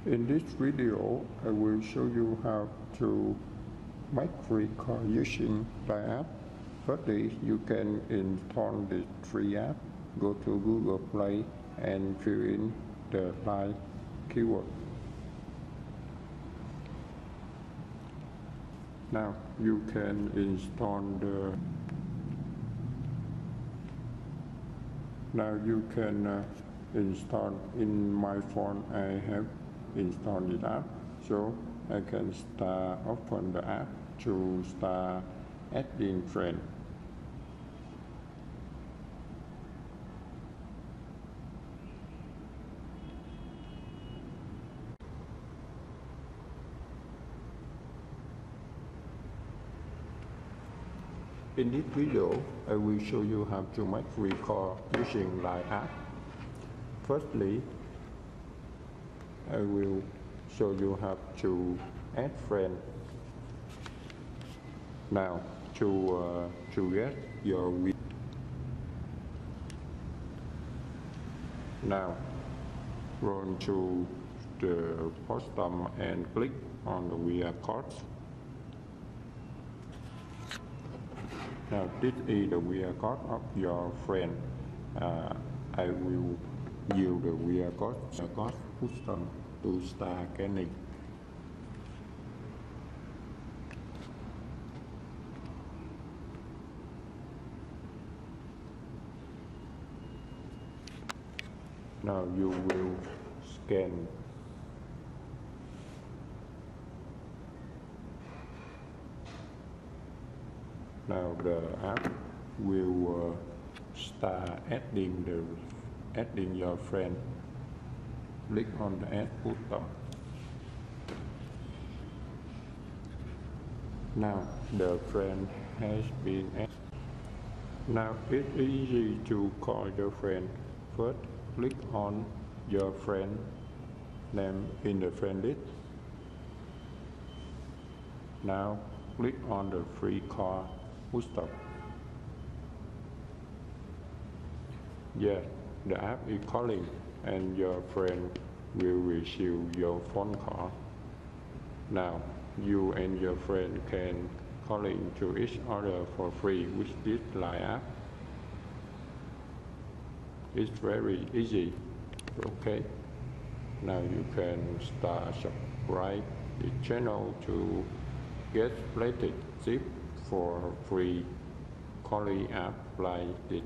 In this video, I will show you how to make free call using Line app. Firstly, you can install the free app. Go to Google Play and fill in the Line keyword. Now you can install install in my phone. I have installed the app, so I can open the app to start adding friend. In this video, I will show you how to make free call using Line app. Firstly, I will show you how to add friend. Now, to get your video. Now, run to the bottom and click on the VR code. Now, this is the VR code of your friend. I will use the VR code custom to start scanning. Now you will scan. Now the app will start adding your friend. Click on the add button. Now the friend has been added. Now it's easy to call your friend. First, click on your friend name in the friend list. Now click on the free call button. Yes, the app is calling and your friend will receive your phone call. Now you and your friend can calling to each other for free with this Line app. It's very easy. Okay. Now you can start subscribe the channel to get latest tips for free calling app like this.